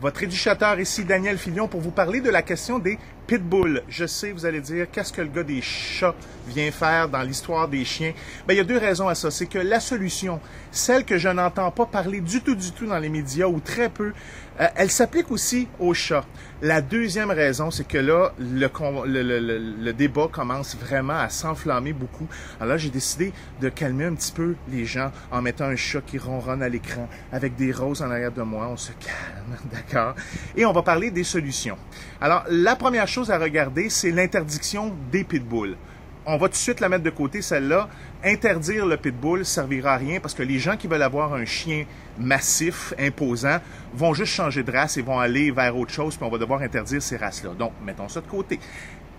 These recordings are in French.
Votre éducateur ici, Daniel Filion, pour vous parler de la question des pitbulls. Je sais, vous allez dire, qu'est-ce que le gars des chats vient faire dans l'histoire des chiens? Bien, il y a deux raisons à ça. C'est que la solution, celle que je n'entends pas parler du tout dans les médias, ou très peu, elle s'applique aussi aux chats. La deuxième raison, c'est que là, le débat commence vraiment à s'enflammer beaucoup. Alors là, j'ai décidé de calmer un petit peu les gens en mettant un chat qui ronronne à l'écran avec des roses en arrière de moi. On se calme, d'accord? Et on va parler des solutions. Alors, la première chose à regarder, c'est l'interdiction des pitbulls. On va tout de suite la mettre de côté, celle-là. Interdire le pitbull ne servira à rien parce que les gens qui veulent avoir un chien massif, imposant, vont juste changer de race et vont aller vers autre chose, puis on va devoir interdire ces races-là. Donc, mettons ça de côté.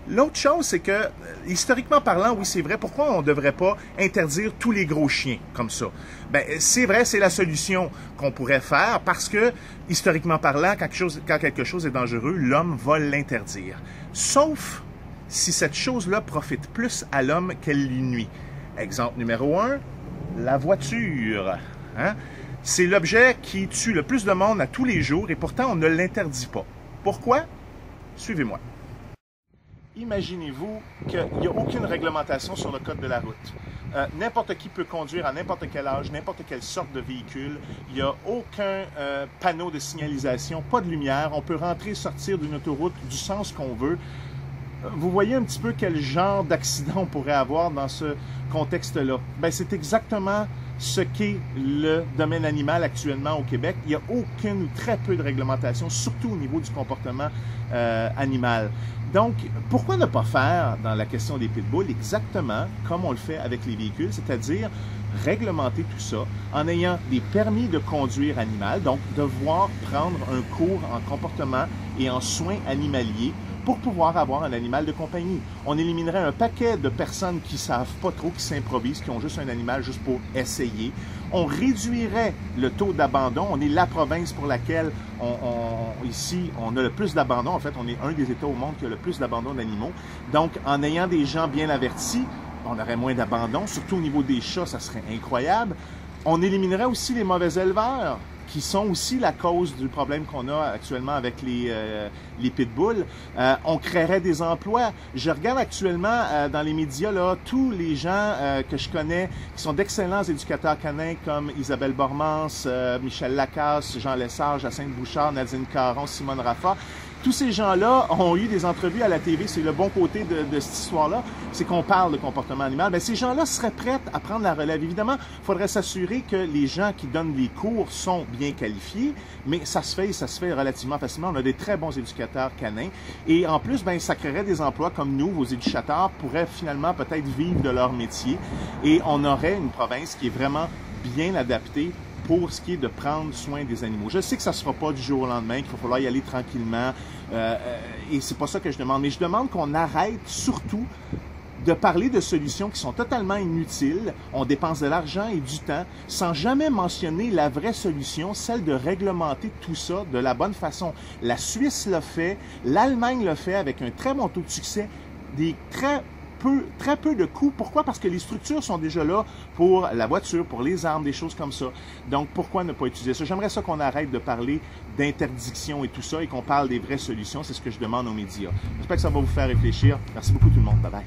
L'autre chose, c'est que, historiquement parlant, oui, c'est vrai, pourquoi on ne devrait pas interdire tous les gros chiens comme ça? Bien, c'est vrai, c'est la solution qu'on pourrait faire parce que, historiquement parlant, quand quelque chose est dangereux, l'homme va l'interdire. Sauf si cette chose-là profite plus à l'homme qu'elle lui nuit. Exemple numéro 1, la voiture. Hein? C'est l'objet qui tue le plus de monde à tous les jours et pourtant on ne l'interdit pas. Pourquoi? Suivez-moi. Imaginez-vous qu'il n'y a aucune réglementation sur le code de la route. N'importe qui peut conduire à n'importe quel âge, n'importe quelle sorte de véhicule. Il n'y a aucun panneau de signalisation, pas de lumière. On peut rentrer et sortir d'une autoroute du sens qu'on veut. Vous voyez un petit peu quel genre d'accident on pourrait avoir dans ce contexte-là. Bien, c'est exactement ce qu'est le domaine animal actuellement au Québec. Il n'y a aucune ou très peu de réglementation, surtout au niveau du comportement animal. Donc, pourquoi ne pas faire dans la question des pitbulls exactement comme on le fait avec les véhicules, c'est-à-dire réglementer tout ça en ayant des permis de conduire animal, donc devoir prendre un cours en comportement et en soins animaliers pour pouvoir avoir un animal de compagnie. On éliminerait un paquet de personnes qui ne savent pas trop, qui s'improvisent, qui ont juste un animal juste pour essayer. On réduirait le taux d'abandon. On est la province pour laquelle, ici, on a le plus d'abandon. En fait, on est un des États au monde qui a le plus d'abandon d'animaux. Donc, en ayant des gens bien avertis, on aurait moins d'abandon. Surtout au niveau des chats, ça serait incroyable. On éliminerait aussi les mauvais éleveurs, qui sont aussi la cause du problème qu'on a actuellement avec les pitbulls. On créerait des emplois. Je regarde actuellement dans les médias là, tous les gens que je connais qui sont d'excellents éducateurs canins comme Isabelle Bormans, Michel Lacasse, Jean Lessard, Jacinthe Bouchard, Nadine Caron, Simone Raffa. Tous ces gens-là ont eu des entrevues à la TV. C'est le bon côté de cette histoire-là, c'est qu'on parle de comportement animal. Bien, ces gens-là seraient prêts à prendre la relève. Évidemment, il faudrait s'assurer que les gens qui donnent les cours sont bien qualifiés, mais ça se fait relativement facilement. On a des très bons éducateurs canins. Et en plus, bien, ça créerait des emplois comme nous, vos éducateurs, pourraient finalement peut-être vivre de leur métier. Et on aurait une province qui est vraiment bien adaptée pour ce qui est de prendre soin des animaux. Je sais que ça ne se fera pas du jour au lendemain, qu'il va falloir y aller tranquillement, et c'est pas ça que je demande. Mais je demande qu'on arrête surtout de parler de solutions qui sont totalement inutiles. On dépense de l'argent et du temps sans jamais mentionner la vraie solution, celle de réglementer tout ça de la bonne façon. La Suisse l'a fait, l'Allemagne l'a fait avec un très bon taux de succès, des très peu de coûts. Pourquoi? Parce que les structures sont déjà là pour la voiture, pour les armes, des choses comme ça. Donc, pourquoi ne pas utiliser ça? J'aimerais ça qu'on arrête de parler d'interdiction et tout ça et qu'on parle des vraies solutions. C'est ce que je demande aux médias. J'espère que ça va vous faire réfléchir. Merci beaucoup tout le monde. Bye bye.